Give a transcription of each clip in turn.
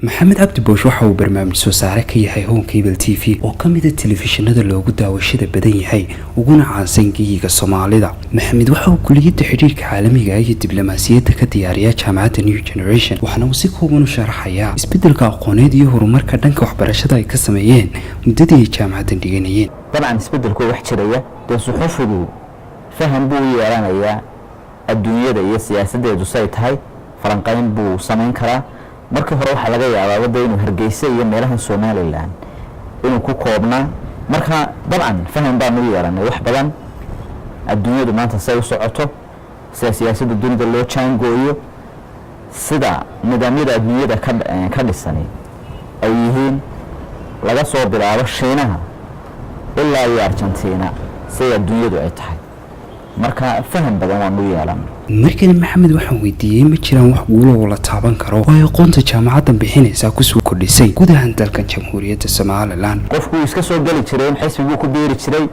maxamed cabdi boosh waxa uu barnaamij soo saare ka yahay Home Cable TV oo ka mid ah telefishinada loogu daawashada badan yahay uguna caansan geeyiga Soomaalida. maxamed waxa uu kuliyadda xiriirka caalamiga ah iyo diblomaasiyadda ka diyaariyaa jaamacadda New Generation, waxaana uu si kooban u sharaxayaa isbeddelka aqooneed iyo horumarka dhanka waxbarashada ay ka sameeyeen muddadii ay jaamacaddan dhiganayeen. طبعا isbeddelku wax jiraya dee suxufigu faham buu yeelanayaa adduunyada iyo siyaasadeedu say tahay, falanqayn buu samayn karaa. markii hore waxa laga yaabaa wadda inuu Hargeysa iyo meelaha Somaliland inuu ku koobnaa, marka dabcan faham baan u yeelanay wax badan adduunyadu maanta say u socoto, siyaasadda dunida loo jaangooyo, sida nidaamyada adduunyada ka dhisan ay yihiin laga soo bilaabo Shiinaha ilaa iyo Argentina say adduunyadu ay tahay. marka faham badan waan u yeelanay. markii maxamed waxaan weydiiyay ma jiraan wax guulo oo la taaban karo oo ay aqoonta jaamacaddan bixinaysa ku soo kordhisay gudaha dalka Jamhuuriyadda Soomaaliland. qofku iska soo gali jiray xisbigu ku beeri jiray,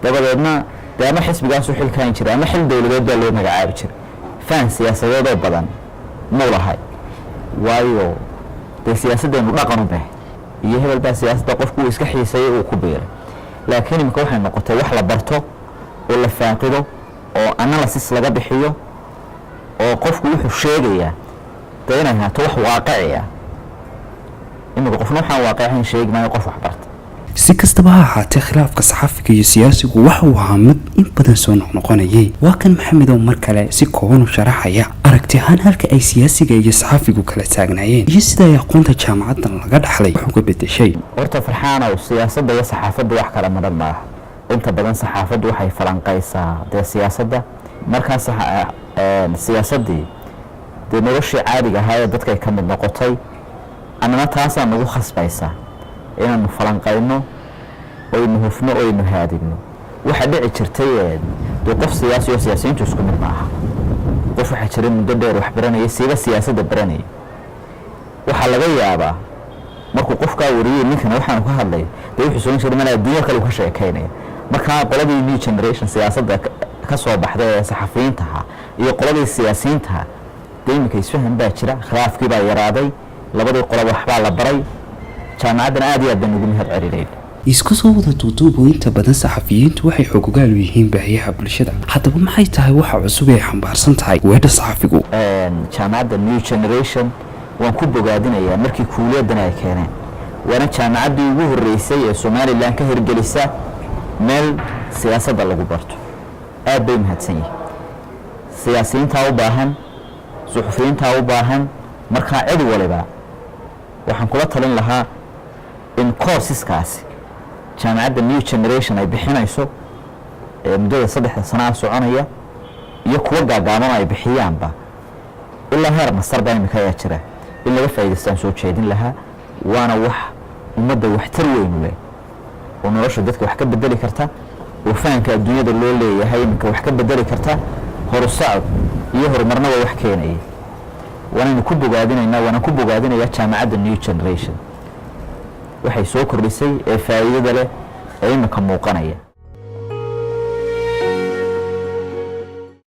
dabadeedna ama xisbigaas u xilkaan jiray ama xil dawladeed baa loo magacaabi jiray. faham siyaasadeed oo badan ma lahay, waayo dee siyaasaddeenu dhaqan u baahay iyo hebel baa siyaasadda qofku iska xiisayay uu ku beeray. laakiin imika waxay noqotay wax la barto oo la faaqido oo analysis laga bixiyo oo qofku wuxuu sheegayaa dee inay haato wax waaqici ah. imika qofna waxaan waaqicayn sheegmayo qof wax barta. si kastaba ha ahaatee khilaafka saxafiga iyo siyaasigu waxa uu ahaa mid in badan soo noqnoqonayay. waa kan maxamed oo mar kale si kooban u sharaxaya aragti ahaan halka ay siyaasiga iyo saxafigu kala taagnaayeen iyo sida ay aqoonta jaamacaddan laga dhaxlay wax uga beddeshay. horta farxaanow, siyaasadda iyo saxaafadda wax kala madhan maaha. inta badan saxaafaddu waxay falanqaysaa dee siyaasadda, markaas siyaasaddii dee noloshii caadiga ahaa ee dadkay ka mid noqotay, annana taasaa nagu khasbaysa inaanu falanqayno oynu hufno oynu haadino. waxa dhici jirtay dee qof siyaasi oo siyaasiyiintu isku mid maaha. qof waxaa jiray muddo dheer wax baranaya, siiba siyaasadda baranaya. waxaa laga yaabaa markuu qofkaa wariyey ninkana waxaanu ka hadlay dee wuxuu soo jiray mana adduunya kale uu ka sheekaynaya. marka qoladii New Generation siyaasadda ka soo baxday ee saxafiyiinta iyo qoladii siyaasiyiinta dee imika isfahan baa jira, khilaafkii baa yaraaday, labadii qolob waxbaa la baray. jaamacaddan aad iyo aad baan ugu mahad celinay. isku soo wada duuduubo inta badan saxafiyiintu waxay xogogaal u yihiin baahiyaha bulshada. haddaba maxay tahay waxa cusub ee xambaarsan tahay weedha saxafigu? jaamacadda New Generation waan ku bogaadinayaa markii kuuliyaddan ay keeneen. waana jaamacaddii ugu horreysay ee Somaliland ka hirgelisa meel siyaasadda lagu barto. aad bay mahadsan yihiin. siyaasiyiintaa u baahan, suxufiyiintaa u baahan, markaa cid waliba waxaan kula talin lahaa in courseskaasi jaamacadda New Generation ay bixinayso muddada 3 sano soconaya iyo kuwa gaagaaban ay bixiyaanba ilaa heer master baa imika ayaa jira in laga faa'iidaystaan soo jeedin lahaa. waana wax ummadda waxtar weyn leh oo nolosha dadka wax ka bedeli karta, oo fahanka adduunyada loo leeyahay imika wax ka bedeli karta, horusocod iyo horumarnaba wax keenaya. waana ku bogaadinayaa jaamacadda New Generation waxay soo kordhisay ee faa'iidada leh ee imika muuqanaya.